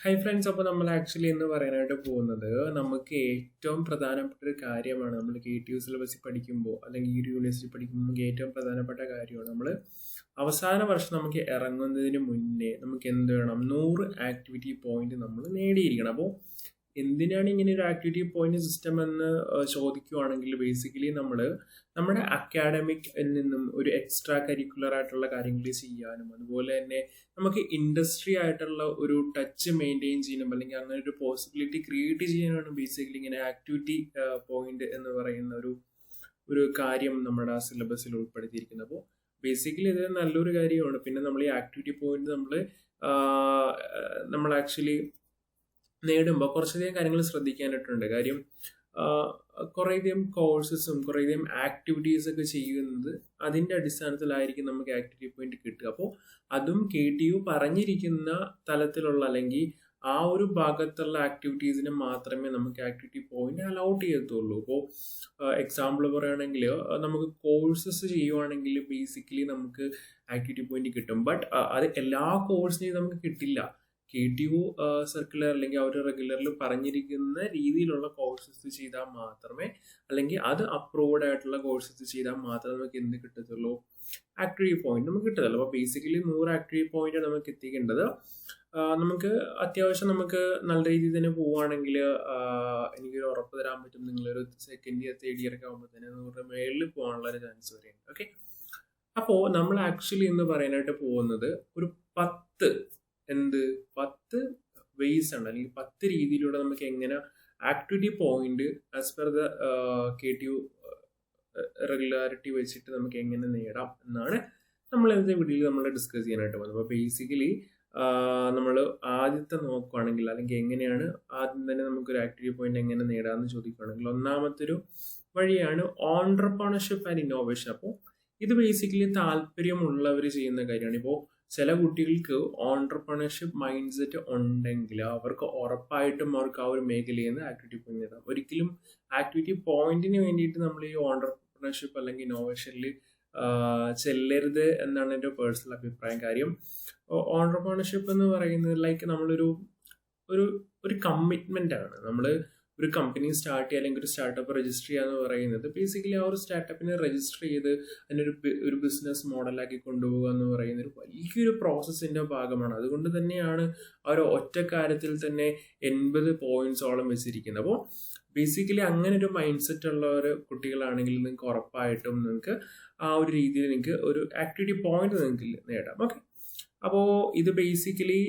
Hi friends, അപ്പോൾ നമ്മൾ actually എന്ന് പറയാനായിട്ട് പോകുന്നത് നമുക്ക് ഏറ്റവും പ്രധാനപ്പെട്ട ഒരു കാര്യമാണ്. നമ്മൾ KTU സിലബസിൽ പഠിക്കുമ്പോൾ അല്ലെങ്കിൽ ഈ ഒരു യൂണിവേഴ്സിറ്റി പഠിക്കുമ്പോൾ നമുക്ക് ഏറ്റവും പ്രധാനപ്പെട്ട കാര്യമാണ് നമ്മൾ അവസാന വർഷം നമുക്ക് ഇറങ്ങുന്നതിന് മുന്നേ നമുക്ക് എന്ത് വേണം, 100 ആക്ടിവിറ്റി പോയിന്റ് നമ്മൾ നേടിയിരിക്കണം. അപ്പോൾ എന്തിനാണ് ഇങ്ങനെ ഒരു ആക്ടിവിറ്റി പോയിന്റ് സിസ്റ്റം എന്ന് ചോദിക്കുവാണെങ്കിൽ ബേസിക്കലി നമ്മൾ നമ്മുടെ അക്കാഡമിക് നിന്നും ഒരു എക്സ്ട്രാ കരിക്കുലർ ആയിട്ടുള്ള കാര്യങ്ങൾ ചെയ്യാനും അതുപോലെ തന്നെ നമുക്ക് ഇൻഡസ്ട്രി ആയിട്ടുള്ള ഒരു ടച്ച് മെയിൻറ്റെയിൻ ചെയ്യാനും അല്ലെങ്കിൽ അങ്ങനെ ഒരു പോസിബിലിറ്റി ക്രിയേറ്റ് ചെയ്യാനാണ് ബേസിക്കലി ഇങ്ങനെ ആക്ടിവിറ്റി പോയിന്റ് എന്ന് പറയുന്ന ഒരു കാര്യം നമ്മുടെ ആ സിലബസിൽ ഉൾപ്പെടുത്തിയിരിക്കുന്നത്. അപ്പോൾ ബേസിക്കലി ഇത് നല്ലൊരു കാര്യമാണ്. പിന്നെ നമ്മൾ ഈ ആക്ടിവിറ്റി പോയിന്റ് നമ്മൾ ആക്ച്വലി നേടുമ്പോൾ കുറച്ചധികം കാര്യങ്ങൾ ശ്രദ്ധിക്കാനായിട്ടുണ്ട്. കാര്യം കുറേയധികം കോഴ്സസും കുറേയധികം ആക്ടിവിറ്റീസ് ഒക്കെ ചെയ്യുന്നത് അതിൻ്റെ അടിസ്ഥാനത്തിലായിരിക്കും നമുക്ക് ആക്ടിവിറ്റി പോയിന്റ് കിട്ടുക. അപ്പോൾ അതും KTU പറഞ്ഞിരിക്കുന്ന തലത്തിലുള്ള അല്ലെങ്കിൽ ആ ഒരു ഭാഗത്തുള്ള ആക്ടിവിറ്റീസിന് മാത്രമേ നമുക്ക് ആക്ടിവിറ്റി പോയിന്റ് അലൗട്ട് ചെയ്യത്തുള്ളൂ. ഇപ്പോൾ എക്സാമ്പിൾ പറയുകയാണെങ്കിൽ നമുക്ക് കോഴ്സസ് ചെയ്യുവാണെങ്കിൽ ബേസിക്കലി നമുക്ക് ആക്ടിവിറ്റി പോയിന്റ് കിട്ടും. ബട്ട് അത് എല്ലാ കോഴ്സിനെയും നമുക്ക് കിട്ടില്ല. KTU സർക്കുലർ അല്ലെങ്കിൽ അവർ റെഗുലറിൽ പറഞ്ഞിരിക്കുന്ന രീതിയിലുള്ള കോഴ്സസ് ചെയ്താൽ മാത്രമേ, അല്ലെങ്കിൽ അത് അപ്രൂവ്ഡ് ആയിട്ടുള്ള കോഴ്സസ് ചെയ്താൽ മാത്രമേ നമുക്ക് എന്ത് കിട്ടത്തുള്ളൂ, ആക്ടിവിറ്റി പോയിന്റ് നമുക്ക് കിട്ടത്തുള്ളൂ. അപ്പോൾ ബേസിക്കലി 100 ആക്ടിവിറ്റി പോയിന്റ് നമുക്ക് എത്തിക്കേണ്ടത് നമുക്ക് അത്യാവശ്യം നമുക്ക് നല്ല രീതിയിൽ തന്നെ പോവുകയാണെങ്കിൽ എനിക്കൊരു ഉറപ്പ് തരാൻ പറ്റും, നിങ്ങളൊരു സെക്കൻഡ് ഇയർ തേർഡ് ഇയർ ഒക്കെ ആകുമ്പോൾ തന്നെ 100 മേളിൽ പോകാനുള്ള ഒരു ചാൻസ് വരെയുണ്ട്. ഓക്കെ, അപ്പോൾ നമ്മൾ ആക്ച്വലി എന്ന് പറയാനായിട്ട് പോകുന്നത് ഒരു 10 വേസ് ആണ്, അല്ലെങ്കിൽ 10 രീതിയിലൂടെ നമുക്ക് എങ്ങനെ activity point as per the KTU regularity വെച്ചിട്ട് നമുക്ക് എങ്ങനെ നേടാം എന്നാണ് നമ്മൾ ഇന്നത്തെ വീഡിയോയിൽ നമ്മൾ ഡിസ്കസ് ചെയ്യാനായിട്ട് പോകുന്നത്. അപ്പോൾ ബേസിക്കലി നമ്മൾ ആദ്യത്തെ നോക്കുകയാണെങ്കിൽ, അല്ലെങ്കിൽ എങ്ങനെയാണ് ആദ്യം തന്നെ നമുക്കൊരു ആക്ടിവിറ്റി പോയിന്റ് എങ്ങനെ നേടാമെന്ന് ചോദിക്കുകയാണെങ്കിൽ, ഒന്നാമത്തെ ഒരു വഴിയാണ് ഓൺട്രപ്രണർഷിപ്പ് ആൻഡ് ഇന്നോവേഷൻ. അപ്പോൾ ഇത് ബേസിക്കലി താല്പര്യമുള്ളവർ ചെയ്യുന്ന കാര്യമാണ്. ഇപ്പോൾ ചില കുട്ടികൾക്ക് ഓൺട്രപ്രണർഷിപ്പ് മൈൻഡ് സെറ്റ് ഉണ്ടെങ്കിൽ അവർക്ക് ഉറപ്പായിട്ടും അവർക്ക് ആ ഒരു മേഖലയിൽ നിന്ന് ആക്ടിവിറ്റി പോയിന്റ് നേടാം. ഒരിക്കലും ആക്ടിവിറ്റി പോയിന്റിന് വേണ്ടിയിട്ട് നമ്മൾ ഈ ഓൺട്രപ്രണർഷിപ്പ് അല്ലെങ്കിൽ ഇന്നോവേഷനിൽ ചെല്ലരുത് എന്നാണ് എൻ്റെ പേഴ്സണൽ അഭിപ്രായം. കാര്യം ഓൺട്രപ്രണർഷിപ്പ് എന്ന് പറയുന്നത് ലൈക്ക് നമ്മളൊരു ഒരു കമ്മിറ്റ്മെന്റ് ആണ്. നമ്മൾ ഒരു കമ്പനി സ്റ്റാർട്ട് ചെയ്യുക അല്ലെങ്കിൽ ഒരു സ്റ്റാർട്ടപ്പ് രജിസ്റ്റർ ചെയ്യുക എന്ന് പറയുന്നത് ബേസിക്കലി ആ ഒരു സ്റ്റാർട്ടപ്പിനെ രജിസ്റ്റർ ചെയ്ത് അതിനൊരു ബിസിനസ് മോഡലാക്കി കൊണ്ടുപോകുക എന്ന് പറയുന്ന ഒരു വലിയൊരു പ്രോസസ്സിന്റെ ഭാഗമാണ്. അതുകൊണ്ട് തന്നെയാണ് ആ ഒരു ഒറ്റ കാര്യത്തിൽ തന്നെ 80 പോയിന്റ്സോളം വെച്ചിരിക്കുന്നത്. അപ്പോൾ ബേസിക്കലി അങ്ങനെ ഒരു മൈൻഡ് സെറ്റ് ഉള്ള ഒരു കുട്ടികളാണെങ്കിൽ നിങ്ങൾക്ക് ഉറപ്പായിട്ടും നിങ്ങൾക്ക് ആ ഒരു രീതിയിൽ നിങ്ങൾക്ക് ഒരു ആക്ടിവിറ്റി പോയിന്റ് നിങ്ങൾക്ക് നേടാം. ഓക്കെ, അപ്പോൾ ഇത് ബേസിക്കലി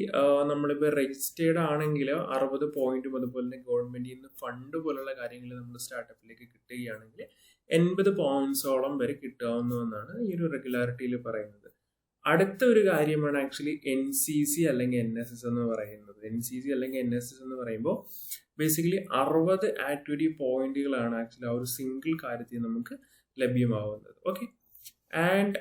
നമ്മളിപ്പോൾ രജിസ്റ്റേർഡ് ആണെങ്കിൽ 60 പോയിന്റും അതുപോലെ തന്നെ ഗവൺമെന്റിൽ നിന്ന് ഫണ്ട് പോലുള്ള കാര്യങ്ങൾ നമ്മൾ സ്റ്റാർട്ടപ്പിലേക്ക് കിട്ടുകയാണെങ്കിൽ 80 പോയിന്റ്സോളം വരെ കിട്ടാവുന്നതെന്നാണ് ഈ ഒരു റെഗുലാരിറ്റിയിൽ പറയുന്നത്. അടുത്ത ഒരു കാര്യമാണ് ആക്ച്വലി NCC അല്ലെങ്കിൽ NSS എന്ന് പറയുന്നത്. NCC അല്ലെങ്കിൽ NSS എന്ന് പറയുമ്പോൾ ബേസിക്കലി 60 ആക്ടിവിറ്റി പോയിന്റുകളാണ് ആക്ച്വലി ആ ഒരു സിംഗിൾ കാര്യത്തിൽ നമുക്ക് ലഭ്യമാവുന്നത്. ഓക്കെ, ആൻഡ്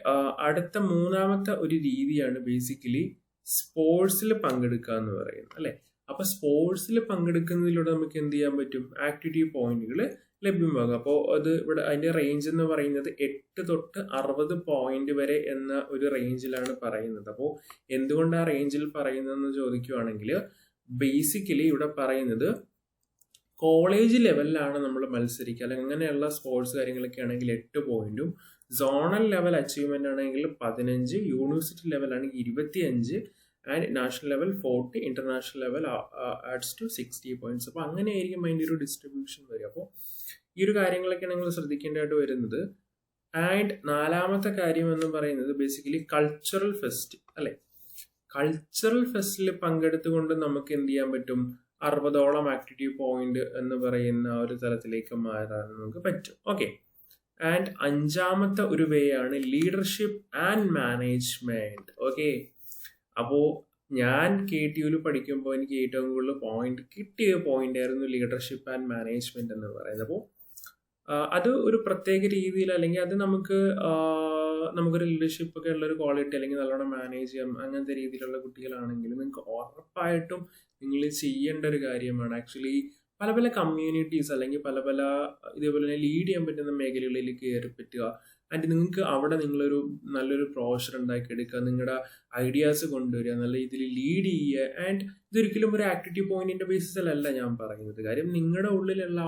അടുത്ത മൂന്നാമത്തെ ഒരു രീതിയാണ് ബേസിക്കലി സ്പോർട്സിൽ പങ്കെടുക്കുക എന്ന് പറയുന്നത്, അല്ലെ. അപ്പൊ സ്പോർട്സിൽ പങ്കെടുക്കുന്നതിലൂടെ നമുക്ക് എന്ത് ചെയ്യാൻ പറ്റും, ആക്ടിവിറ്റി പോയിന്റുകൾ ലഭ്യമാകും. അപ്പോൾ അത് ഇവിടെ അതിന്റെ റേഞ്ച് എന്ന് പറയുന്നത് 8 തൊട്ട് 60 പോയിന്റ് വരെ എന്ന ഒരു റേഞ്ചിലാണ് പറയുന്നത്. അപ്പോൾ എന്തുകൊണ്ട് ആ റേഞ്ചിൽ പറയുന്നതെന്ന് ചോദിക്കുവാണെങ്കിൽ ബേസിക്കലി ഇവിടെ പറയുന്നത് കോളേജ് ലെവലിലാണ് നമ്മൾ മത്സരിക്കുക, അല്ലെങ്കിൽ അങ്ങനെയുള്ള സ്പോർട്സ് കാര്യങ്ങളൊക്കെ ആണെങ്കിൽ 8 പോയിന്റും, സോണൽ ലെവൽ അച്ചീവ്മെന്റ് ആണെങ്കിൽ 15, യൂണിവേഴ്സിറ്റി ലെവൽ ആണെങ്കിൽ 25, and national level 40, international level adds to 60 points. അപ്പോൾ അങ്ങനെയായിരിക്കും അതിൻ്റെ ഒരു ഡിസ്ട്രിബ്യൂഷൻ വരിക. അപ്പോൾ ഈ ഒരു കാര്യങ്ങളൊക്കെ നിങ്ങൾ ശ്രദ്ധിക്കേണ്ടതായിട്ട് വരുന്നത്. ആൻഡ് നാലാമത്തെ കാര്യം എന്ന് പറയുന്നത് ബേസിക്കലി കൾച്ചറൽ ഫെസ്റ്റ്, അല്ലെ. കൾച്ചറൽ ഫെസ്റ്റിൽ പങ്കെടുത്തുകൊണ്ട് നമുക്ക് എന്ത് ചെയ്യാൻ പറ്റും, 60ഓളം ആക്ടിവിറ്റി പോയിന്റ് എന്ന് പറയുന്ന ഒരു തലത്തിലേക്ക് മാറാൻ നമുക്ക് പറ്റും. ഓക്കെ, ആൻഡ് അഞ്ചാമത്തെ ഒരു വേ ആണ് ലീഡർഷിപ്പ് ആൻഡ് മാനേജ്മെന്റ്. ഓക്കെ, അപ്പോൾ ഞാൻ KTUവിൽ പഠിക്കുമ്പോൾ എനിക്ക് ഏറ്റവും കൂടുതൽ കിട്ടിയ പോയിന്റ് ആയിരുന്നു ലീഡർഷിപ്പ് ആൻഡ് മാനേജ്മെന്റ് എന്ന് പറയുന്നത്. അപ്പോൾ അത് ഒരു പ്രത്യേക രീതിയിൽ, അല്ലെങ്കിൽ അത് നമുക്കൊരു ലീഡർഷിപ്പ് ഒക്കെ ഉള്ള ഒരു ക്വാളിറ്റി അല്ലെങ്കിൽ നല്ലോണം മാനേജ് ചെയ്യാം അങ്ങനത്തെ രീതിയിലുള്ള കുട്ടികളാണെങ്കിൽ നിങ്ങൾക്ക് ഉറപ്പായിട്ടും നിങ്ങൾ ചെയ്യേണ്ട ഒരു കാര്യമാണ് ആക്ച്വലി പല കമ്മ്യൂണിറ്റീസ് അല്ലെങ്കിൽ പല ഇതേപോലെ തന്നെ ലീഡ് ചെയ്യാൻ പറ്റുന്ന മേഖലകളിലേക്ക് കയറി പറ്റുക. ആൻഡ് നിങ്ങൾക്ക് അവിടെ നിങ്ങളൊരു നല്ലൊരു പ്രൊഫഷർ ഉണ്ടാക്കിയെടുക്കുക, നിങ്ങളുടെ ഐഡിയാസ് കൊണ്ടുവരിക, നല്ല രീതിയിൽ ലീഡ് ചെയ്യുക. ആൻഡ് ഇതൊരിക്കലും ഒരു ആക്ടിവിറ്റി പോയിന്റിന്റെ ബേസിസിലല്ല ഞാൻ പറയുന്നത്. കാര്യം നിങ്ങളുടെ ഉള്ളിലുള്ള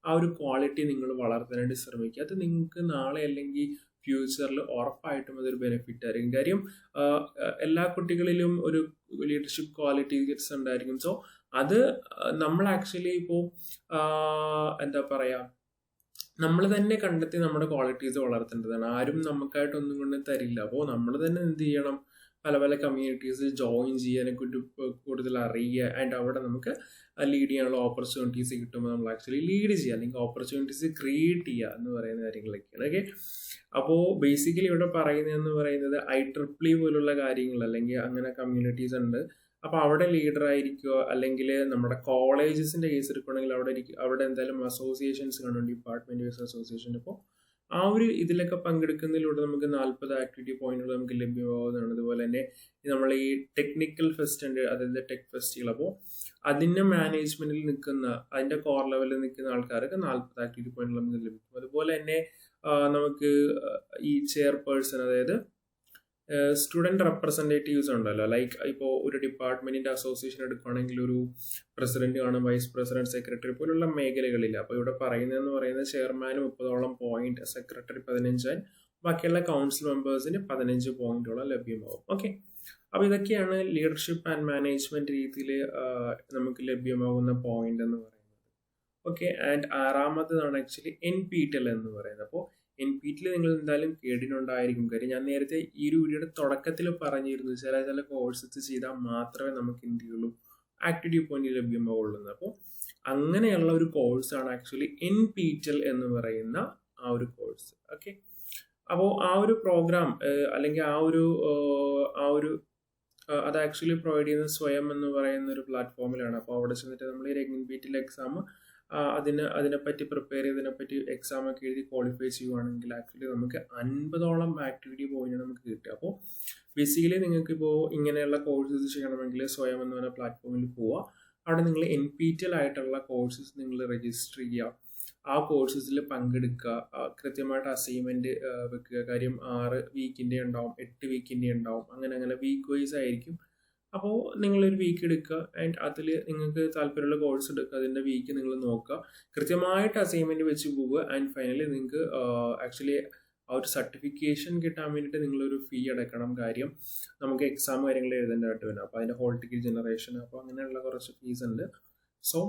ആ ഒരു ക്വാളിറ്റി നിങ്ങൾ വളർത്താനായിട്ട് ശ്രമിക്കുക. അത് നിങ്ങൾക്ക് നാളെ അല്ലെങ്കിൽ ഫ്യൂച്ചറിൽ ഉറപ്പായിട്ടും അതൊരു ബെനിഫിറ്റ് ആയിരിക്കും. കാര്യം എല്ലാ കുട്ടികളിലും ഒരു ലീഡർഷിപ്പ് ക്വാളിറ്റീസ് ഉണ്ടായിരിക്കും. സോ അത് നമ്മൾ ആക്ച്വലി ഇപ്പോൾ എന്താ പറയുക, നമ്മൾ തന്നെ കണ്ടെത്തി നമ്മുടെ ക്വാളിറ്റീസ് വളർത്തേണ്ടതാണ്. ആരും നമുക്കായിട്ടൊന്നും കൊണ്ട് തരില്ല. അപ്പോൾ നമ്മൾ തന്നെ എന്ത് ചെയ്യണം, പല പല കമ്മ്യൂണിറ്റീസ് ജോയിൻ ചെയ്യാനെ കൂടുതൽ അറിയുക. ആൻഡ് അവിടെ നമുക്ക് ലീഡ് ചെയ്യാനുള്ള ഓപ്പർച്യൂണിറ്റീസ് കിട്ടുമ്പോൾ നമ്മൾ ആക്ച്വലി ലീഡ് ചെയ്യുക, അല്ലെങ്കിൽ ഓപ്പർച്യൂണിറ്റീസ് ക്രിയേറ്റ് ചെയ്യുക എന്ന് പറയുന്ന കാര്യങ്ങളൊക്കെയാണ്. ഓക്കെ, അപ്പോൾ ബേസിക്കലി ഇവിടെ പറയുന്നതെന്ന് പറയുന്നത് IEEE പോലുള്ള കാര്യങ്ങൾ, അല്ലെങ്കിൽ അങ്ങനെ കമ്മ്യൂണിറ്റീസ് ഉണ്ട്. അപ്പോൾ അവിടെ ലീഡർ ആയിരിക്കുക, അല്ലെങ്കിൽ നമ്മുടെ കോളേജസിന്റെ കേസ് എടുക്കുകയാണെങ്കിൽ അവിടെ എന്തായാലും അസോസിയേഷൻസ് കാണും, ഡിപ്പാർട്ട്മെന്റ് വൈസ് അസോസിയേഷൻ. അപ്പോൾ ആ ഒരു ഇതിലൊക്കെ പങ്കെടുക്കുന്നതിലൂടെ നമുക്ക് 40 ആക്ടിവിറ്റി പോയിന്റുകൾ നമുക്ക് ലഭ്യമാവുന്നതാണ്. അതുപോലെ തന്നെ നമ്മൾ ഈ ടെക്നിക്കൽ ഫെസ്റ്റ് ഉണ്ട്, അതായത് ടെക് ഫെസ്റ്റുകൾ. അപ്പോൾ അതിന്റെ മാനേജ്മെന്റിൽ നിൽക്കുന്ന, അതിന്റെ കോർ ലെവലിൽ നിൽക്കുന്ന ആൾക്കാർക്ക് 40 ആക്ടിവിറ്റി പോയിന്റുകൾ നമുക്ക് ലഭിക്കും. അതുപോലെ തന്നെ നമുക്ക് ഈ ചെയർപേഴ്സൺ, അതായത് സ്റ്റുഡൻറ് റെപ്രസെൻറ്റേറ്റീവ്സ് ഉണ്ടല്ലോ, ലൈക്ക് ഇപ്പോൾ ഒരു ഡിപ്പാർട്ട്മെന്റിന്റെ അസോസിയേഷൻ എടുക്കുകയാണെങ്കിൽ ഒരു പ്രസിഡന്റ് കാണും, വൈസ് പ്രസിഡന്റ്, സെക്രട്ടറി പോലുള്ള മേഖലകളില്ല. അപ്പോൾ ഇവിടെ പറയുന്നതെന്ന് പറയുന്നത് ചെയർമാന് 30ഓളം പോയിന്റ്, സെക്രട്ടറി 15, ബാക്കിയുള്ള കൗൺസിൽ മെമ്പേഴ്സിന് 15 പോയിന്റോളം ലഭ്യമാവും. ഓക്കെ, അപ്പോൾ ഇതൊക്കെയാണ് ലീഡർഷിപ്പ് ആൻഡ് മാനേജ്മെന്റ് രീതിയിൽ നമുക്ക് ലഭ്യമാകുന്ന പോയിന്റ് എന്ന് പറയുന്നത്. ഓക്കെ, ആൻഡ് ആറാമത്തതാണ് ആക്ച്വലി NPTEL എന്ന് പറയുന്നത്. അപ്പോൾ NPTEL നിങ്ങൾ എന്തായാലും കേട്ടിട്ടുണ്ടായിരിക്കും. കാര്യം ഞാൻ നേരത്തെ ഈ ഒരു വീഡിയോയുടെ തുടക്കത്തിൽ പറഞ്ഞിരുന്നു, ചില കോഴ്സസ് ചെയ്താൽ മാത്രമേ നമുക്ക് എന്ത് ചെയ്യുള്ളൂ, ആക്ടിവിറ്റി പോയിന്റ് ലഭ്യമാവുള്ളൂ. അപ്പോൾ അങ്ങനെയുള്ള ഒരു കോഴ്സാണ് ആക്ച്വലി NPTEL എന്ന് പറയുന്ന ആ ഒരു കോഴ്സ്. ഓക്കെ, അപ്പോൾ ആ ഒരു പ്രോഗ്രാം അല്ലെങ്കിൽ ആ ഒരു അത് ആക്ച്വലി പ്രൊവൈഡ് ചെയ്യുന്നത് സ്വയം എന്ന് പറയുന്ന ഒരു പ്ലാറ്റ്ഫോമിലാണ്. അപ്പോൾ അവിടെ ചെന്നിട്ട് നമ്മൾ ഈ NPTEL എക്സാം അതിനെപ്പറ്റി പ്രിപ്പയർ ചെയ്തതിനെപ്പറ്റി എക്സാം ഒക്കെ എഴുതി ക്വാളിഫൈ ചെയ്യുവാണെങ്കിൽ ആക്ച്വലി നമുക്ക് 50ഓളം ആക്ടിവിറ്റി പോയിന്റ് നമുക്ക് കിട്ടുക. അപ്പോൾ ബേസിക്കലി നിങ്ങൾക്ക് ഇപ്പോൾ ഇങ്ങനെയുള്ള കോഴ്സസ് ചെയ്യണമെങ്കിൽ സ്വയം എന്ന് പറയുന്ന പ്ലാറ്റ്ഫോമിൽ പോവുക. അവിടെ നിങ്ങൾ NPTEL ആയിട്ടുള്ള കോഴ്സസ് നിങ്ങൾ രജിസ്റ്റർ ചെയ്യുക, ആ കോഴ്സസിൽ പങ്കെടുക്കുക, കൃത്യമായിട്ട് അസൈൻമെന്റ് വെക്കുക. കാര്യം 6 വീക്കിന്റെ ഉണ്ടാവും, 8 വീക്കിന്റെ ഉണ്ടാവും, അങ്ങനെ വീക്ക് വൈസ് ആയിരിക്കും. അപ്പോൾ നിങ്ങളൊരു വീക്ക് എടുക്കുക, ആൻഡ് അതിൽ നിങ്ങൾക്ക് താല്പര്യമുള്ള കോഴ്സ് എടുക്കുക, അതിൻ്റെ വീക്ക് നിങ്ങൾ നോക്കുക, കൃത്യമായിട്ട് അസൈൻമെന്റ് വെച്ച് പോവുക. ആൻഡ് ഫൈനലി നിങ്ങൾക്ക് ആക്ച്വലി ആ ഒരു സർട്ടിഫിക്കേഷൻ കിട്ടാൻ വേണ്ടിയിട്ട് നിങ്ങളൊരു ഫീ അടയ്ക്കണം. കാര്യം നമുക്ക് എക്സാം കാര്യങ്ങൾ എഴുതേണ്ടതായിട്ട് വരും. അപ്പോൾ അതിൻ്റെ ഹോൾ ടിക്കറ്റ് ജനറേഷൻ, അപ്പോൾ അങ്ങനെയുള്ള കുറച്ച് ഫീസ് ഉണ്ട്. സോ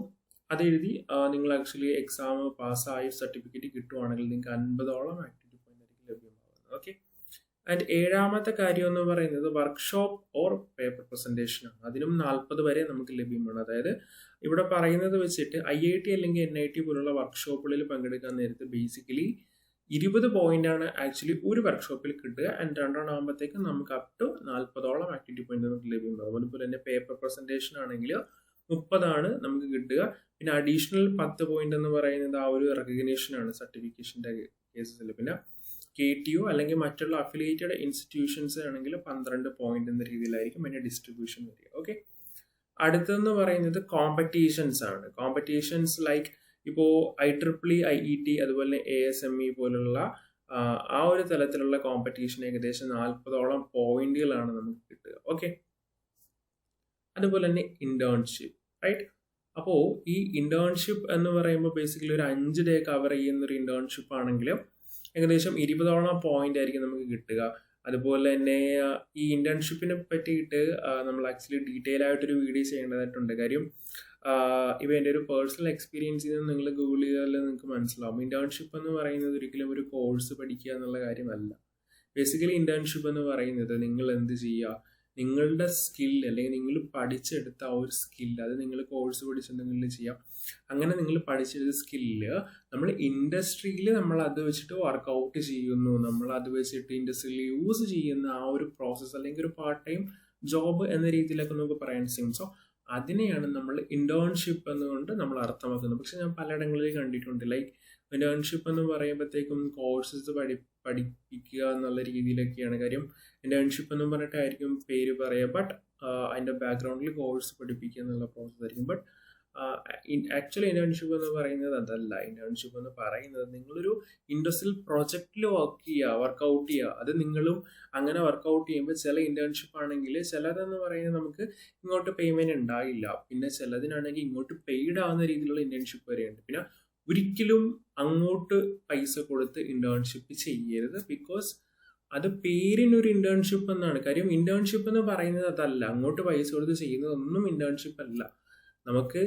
അത് എഴുതി നിങ്ങൾ ആക്ച്വലി എക്സാം പാസ്സായി സർട്ടിഫിക്കറ്റ് കിട്ടുവാണെങ്കിൽ നിങ്ങൾക്ക് 50ഓളം ആക്ടിവിറ്റി പോയിന്റ് ആയിരിക്കും ലഭ്യമാകുന്നത്. ഓക്കെ, ആൻഡ് ഏഴാമത്തെ കാര്യം എന്ന് പറയുന്നത് വർക്ക്ഷോപ്പ് ഓർ പേപ്പർ പ്രസന്റേഷൻ ആണ്. അതിനും 40 വരെ നമുക്ക് ലഭ്യമാണ്. അതായത് ഇവിടെ പറയുന്നത് വെച്ചിട്ട് IIT അല്ലെങ്കിൽ NIT പോലുള്ള വർക്ക്ഷോപ്പുകളിൽ പങ്കെടുക്കാൻ നേരത്തെ ബേസിക്കലി 20 പോയിന്റ് ആണ് ആക്ച്വലി ഒരു വർക്ക്ഷോപ്പിൽ കിട്ടുക. ആൻഡ് 2 ആകുമ്പോഴത്തേക്ക് നമുക്ക് അപ് ടു 40ഓളം ആക്ടിവിറ്റി പോയിന്റ് നമുക്ക് ലഭ്യമാകും. അതുപോലെ തന്നെ പേപ്പർ പ്രസന്റേഷൻ ആണെങ്കിൽ 30 നമുക്ക് കിട്ടുക. പിന്നെ അഡീഷണൽ 10 പോയിന്റ് എന്ന് പറയുന്നത് ആ ഒരു റെക്കഗ്നേഷൻ ആണ് സർട്ടിഫിക്കേഷന്റെ കേസസിൽ. പിന്നെ KTU അല്ലെങ്കിൽ മറ്റുള്ള അഫിലിയേറ്റഡ് ഇൻസ്റ്റിറ്റ്യൂഷൻസ് ആണെങ്കിൽ 12 പോയിന്റ് എന്ന രീതിയിലായിരിക്കും അതിന്റെ ഡിസ്ട്രിബ്യൂഷൻ വരിക. ഓക്കെ, അടുത്തെന്ന് പറയുന്നത് കോമ്പറ്റീഷൻസ് ആണ്. കോമ്പറ്റീഷൻസ് ലൈക്ക് ഇപ്പോൾ IEEE, IET, അതുപോലെ ASME പോലുള്ള ആ ഒരു തലത്തിലുള്ള കോമ്പറ്റീഷൻ ഏകദേശം 40ഓളം പോയിന്റുകളാണ് നമുക്ക് കിട്ടുക. ഓക്കെ, അതുപോലെ തന്നെ ഇന്റേൺഷിപ്പ്, റൈറ്റ്. അപ്പോൾ ഈ ഇന്റേൺഷിപ്പ് എന്ന് പറയുമ്പോൾ ബേസിക്കലി ഒരു 5 ഡേ കവർ ചെയ്യുന്ന ഒരു ഇന്റേൺഷിപ്പ് ആണെങ്കിൽ ഏകദേശം 20ഓളം പോയിന്റ് ആയിരിക്കും നമുക്ക് കിട്ടുക. അതുപോലെ തന്നെ ഈ ഇന്റേൺഷിപ്പിനെ പറ്റിയിട്ട് നമ്മൾ ആക്ച്വലി ഡീറ്റെയിൽ ആയിട്ടൊരു വീഡിയോ ചെയ്യേണ്ടതായിട്ടുണ്ട്. കാര്യം ഇപ്പം എൻ്റെ ഒരു പേഴ്സണൽ എക്സ്പീരിയൻസിൽ നിന്ന് നിങ്ങൾ ഗൂഗിൾ ചെയ്താൽ നിങ്ങൾക്ക് മനസ്സിലാവും. ഇന്റേൺഷിപ്പ് എന്ന് പറയുന്നത് ഒരിക്കലും ഒരു കോഴ്സ് പഠിക്കുക എന്നുള്ള കാര്യമല്ല. ബേസിക്കലി ഇന്റേൺഷിപ്പ് എന്ന് പറയുന്നത് നിങ്ങൾ എന്ത് ചെയ്യുക, നിങ്ങളുടെ സ്കിൽ അല്ലെങ്കിൽ നിങ്ങൾ പഠിച്ചെടുത്ത ആ ഒരു സ്കില്ല്, അത് നിങ്ങൾ കോഴ്സ് പഠിച്ചിട്ടുണ്ടെങ്കിൽ ചെയ്യാം. അങ്ങനെ നിങ്ങൾ പഠിച്ചെടുത്ത സ്കില്ല് നമ്മൾ ഇൻഡസ്ട്രിയിൽ നമ്മൾ അത് വെച്ചിട്ട് വർക്കൗട്ട് ചെയ്യുന്നു, നമ്മൾ അത് വെച്ചിട്ട് ഇൻഡസ്ട്രിയിൽ യൂസ് ചെയ്യുന്ന ആ ഒരു പ്രോസസ്സ് അല്ലെങ്കിൽ ഒരു പാർട്ട് ടൈം ജോബ് എന്ന രീതിയിലൊക്കെ നമുക്ക് പറയാൻ സാധിക്കും. സോ അതിനെയാണ് നമ്മൾ ഇന്റേൺഷിപ്പ് എന്നുകൊണ്ട് നമ്മൾ അർത്ഥമാക്കുന്നത്. പക്ഷെ ഞാൻ പലയിടങ്ങളിൽ കണ്ടിട്ടുണ്ട് ലൈക്ക് ഇന്റേൺഷിപ്പ് എന്ന് പറയുമ്പോഴത്തേക്കും കോഴ്സസ് പഠിപ്പിക്കുക എന്നുള്ള രീതിയിലൊക്കെയാണ്. കാര്യം ഇന്റേൺഷിപ്പ് എന്ന് പറഞ്ഞിട്ടായിരിക്കും പേര് പറയുക, ബട്ട് അതിൻ്റെ ബാക്ക്ഗ്രൗണ്ടിൽ കോഴ്സ് പഠിപ്പിക്കുക എന്നുള്ള പ്രോസസ് ആയിരിക്കും. ബട്ട് ആക്ച്വലി ഇന്റേൺഷിപ്പ് എന്ന് പറയുന്നത് അതല്ല. ഇന്റേൺഷിപ്പ് എന്ന് പറയുന്നത് നിങ്ങളൊരു ഇൻഡസ്ട്രിയൽ പ്രൊജക്റ്റിൽ വർക്ക്ഔട്ട് ചെയ്യുക. അത് നിങ്ങളും അങ്ങനെ വർക്ക്ഔട്ട് ചെയ്യുമ്പോൾ ചില ഇന്റേൺഷിപ്പ് ആണെങ്കിൽ ചിലതെന്ന് പറയുന്നത് നമുക്ക് ഇങ്ങോട്ട് പേയ്മെന്റ് ഉണ്ടായില്ല, പിന്നെ ചിലതിനാണെങ്കിൽ ഇങ്ങോട്ട് പെയ്ഡ് ആവുന്ന രീതിയിലുള്ള ഇന്റേൺഷിപ്പ് വരെയുണ്ട്. പിന്നെ ഒരിക്കലും അങ്ങോട്ട് പൈസ കൊടുത്ത് ഇന്റേൺഷിപ്പ് ചെയ്യരുത്. ബിക്കോസ് അത് പേരിനൊരു ഇന്റേൺഷിപ്പ് എന്നാണ്. കാര്യം ഇന്റേൺഷിപ്പ് എന്ന് പറയുന്നത് അതല്ല. അങ്ങോട്ട് പൈസ കൊടുത്ത് ചെയ്യുന്നതൊന്നും ഇന്റേൺഷിപ്പ് അല്ല. നമുക്ക്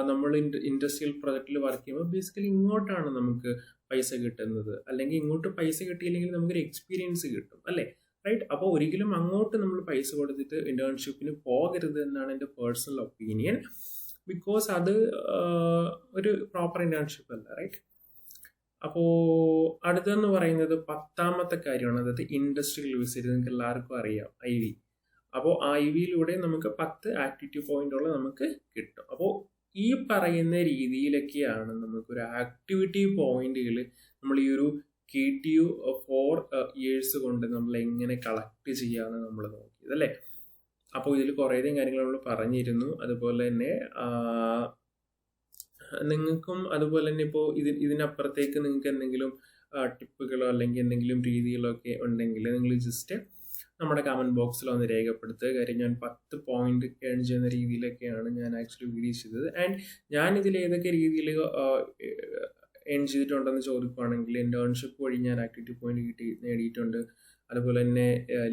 നമ്മൾ ഇൻഡസ്ട്രിയൽ പ്രൊജക്റ്റിൽ വർക്ക് ചെയ്യുമ്പോൾ ബേസിക്കലി ഇങ്ങോട്ടാണ് നമുക്ക് പൈസ കിട്ടുന്നത്. അല്ലെങ്കിൽ ഇങ്ങോട്ട് പൈസ കിട്ടിയില്ലെങ്കിൽ നമുക്കൊരു എക്സ്പീരിയൻസ് കിട്ടും, അല്ലേ? റൈറ്റ്. അപ്പോൾ ഒരിക്കലും അങ്ങോട്ട് നമ്മൾ പൈസ കൊടുത്തിട്ട് ഇന്റേൺഷിപ്പിന് പോകരുത് എന്നാണ് എൻ്റെ പേഴ്സണൽ ഒപ്പീനിയൻ. ബിക്കോസ് അത് ഒരു പ്രോപ്പർ ഇന്റേൺഷിപ്പ് അല്ല, റൈറ്റ്? അപ്പോൾ അടുത്തെന്ന് പറയുന്നത് 10ാമത്തെ കാര്യമാണ്, അതായത് ഇൻഡസ്ട്രിയൽ വിസിറ്റ്. നിങ്ങൾക്ക് എല്ലാവർക്കും അറിയാം IV. അപ്പോൾ IV-യിലൂടെ നമുക്ക് 10 ആക്ടിവിറ്റി പോയിന്റുകൾ നമുക്ക് കിട്ടും. അപ്പോൾ ഈ പറയുന്ന രീതിയിലൊക്കെയാണ് നമുക്കൊരു ആക്ടിവിറ്റി പോയിന്റുകൾ നമ്മൾ ഈ ഒരു KTU 4 years കൊണ്ട് നമ്മൾ എങ്ങനെ കളക്ട് ചെയ്യാമെന്ന് നമ്മൾ നോക്കിയത്, അല്ലേ? അപ്പോൾ ഇതിൽ കുറേയധികം കാര്യങ്ങൾ നമ്മൾ പറഞ്ഞിരുന്നു. അതുപോലെ തന്നെ നിങ്ങൾക്കും അതുപോലെ തന്നെ ഇപ്പോൾ ഇതിനപ്പുറത്തേക്ക് നിങ്ങൾക്ക് എന്തെങ്കിലും ടിപ്പുകളോ അല്ലെങ്കിൽ എന്തെങ്കിലും രീതികളോ ഒക്കെ ഉണ്ടെങ്കിൽ നിങ്ങൾ ജസ്റ്റ് നമ്മുടെ കമൻറ്റ് ബോക്സിൽ ഒന്ന് രേഖപ്പെടുത്തുക. കാര്യം ഞാൻ 10 പോയിന്റ് ഏൺ ചെയ്യുന്ന രീതിയിലൊക്കെയാണ് ഞാൻ ആക്ച്വലി വീഡിയോ ചെയ്തത്. ആൻഡ് ഞാൻ ഇതിൽ ഏതൊക്കെ രീതിയിൽ ഏൺ ചെയ്തിട്ടുണ്ടെന്ന് ചോദിക്കുകയാണെങ്കിൽ ഇന്റേൺഷിപ്പ് വഴി ഞാൻ ആക്ടിവിറ്റി പോയിന്റ് നേടിയിട്ടുണ്ട്. അതുപോലെ തന്നെ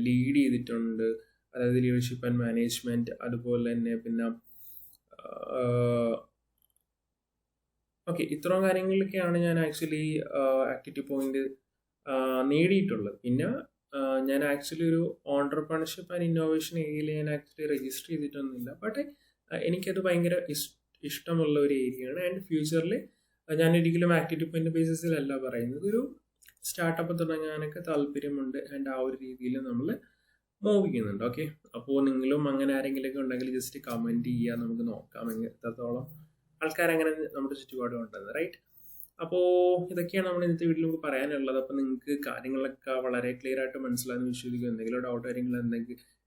ലീഡ് ചെയ്തിട്ടുണ്ട്, അതായത് ലീഡർഷിപ്പ് ആൻഡ് മാനേജ്മെന്റ്. അതുപോലെ തന്നെ പിന്നെ ഓക്കെ, ഇത്രയും കാര്യങ്ങളിലൊക്കെയാണ് ഞാൻ ആക്ച്വലി ആക്ടിവിറ്റി പോയിന്റ് നേടിയിട്ടുള്ളത്. പിന്നെ ഞാൻ ആക്ച്വലി ഒരു ഓൺട്രപ്രണർഷിപ്പ് ആൻഡ് ഇന്നോവേഷൻ ഏരിയയിൽ ഞാൻ ആക്ച്വലി രജിസ്റ്റർ ചെയ്തിട്ടൊന്നുമില്ല. ബട്ട് എനിക്കത് ഭയങ്കര ഇഷ്ടമുള്ള ഒരു ഏരിയയാണ്. ആൻഡ് ഫ്യൂച്ചറിൽ ഞാൻ ഒരിക്കലും ആക്ടിവിറ്റി പോയിന്റ് ബേസിസിലല്ല പറയുന്നത്, ഒരു സ്റ്റാർട്ടപ്പ് തുടങ്ങാനൊക്കെ താല്പര്യമുണ്ട്. ആൻഡ് ആ ഒരു രീതിയിൽ നമ്മൾ മൂവ് ചെയ്യുന്നുണ്ട്. ഓക്കെ, അപ്പോൾ നിങ്ങളും അങ്ങനെ ആരെങ്കിലുമൊക്കെ ഉണ്ടെങ്കിൽ ജസ്റ്റ് കമൻറ്റ് ചെയ്യുക, നമുക്ക് നോക്കാം എത്രത്തോളം ആൾക്കാരങ്ങനെ നമ്മുടെ ചുറ്റുപാടും ഉണ്ടെന്ന്, റൈറ്റ്? അപ്പോൾ ഇതൊക്കെയാണ് നമ്മൾ ഇന്നത്തെ വീട്ടിൽ നമുക്ക് പറയാനുള്ളത്. അപ്പോൾ നിങ്ങൾക്ക് കാര്യങ്ങളൊക്കെ വളരെ ക്ലിയർ ആയിട്ട് മനസ്സിലാകുന്ന വിശ്വസിക്കും. എന്തെങ്കിലും ഡൗട്ട് കാര്യങ്ങൾ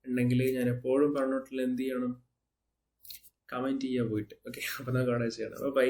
ഉണ്ടെങ്കിൽ ഞാൻ എപ്പോഴും പറഞ്ഞിട്ടുള്ള എന്ത് ചെയ്യണം, കമൻറ്റ് ചെയ്യുക പോയിട്ട്. ഓക്കെ, അപ്പോൾ നമുക്ക് അവിടെ ചെയ്യണം. ബൈ.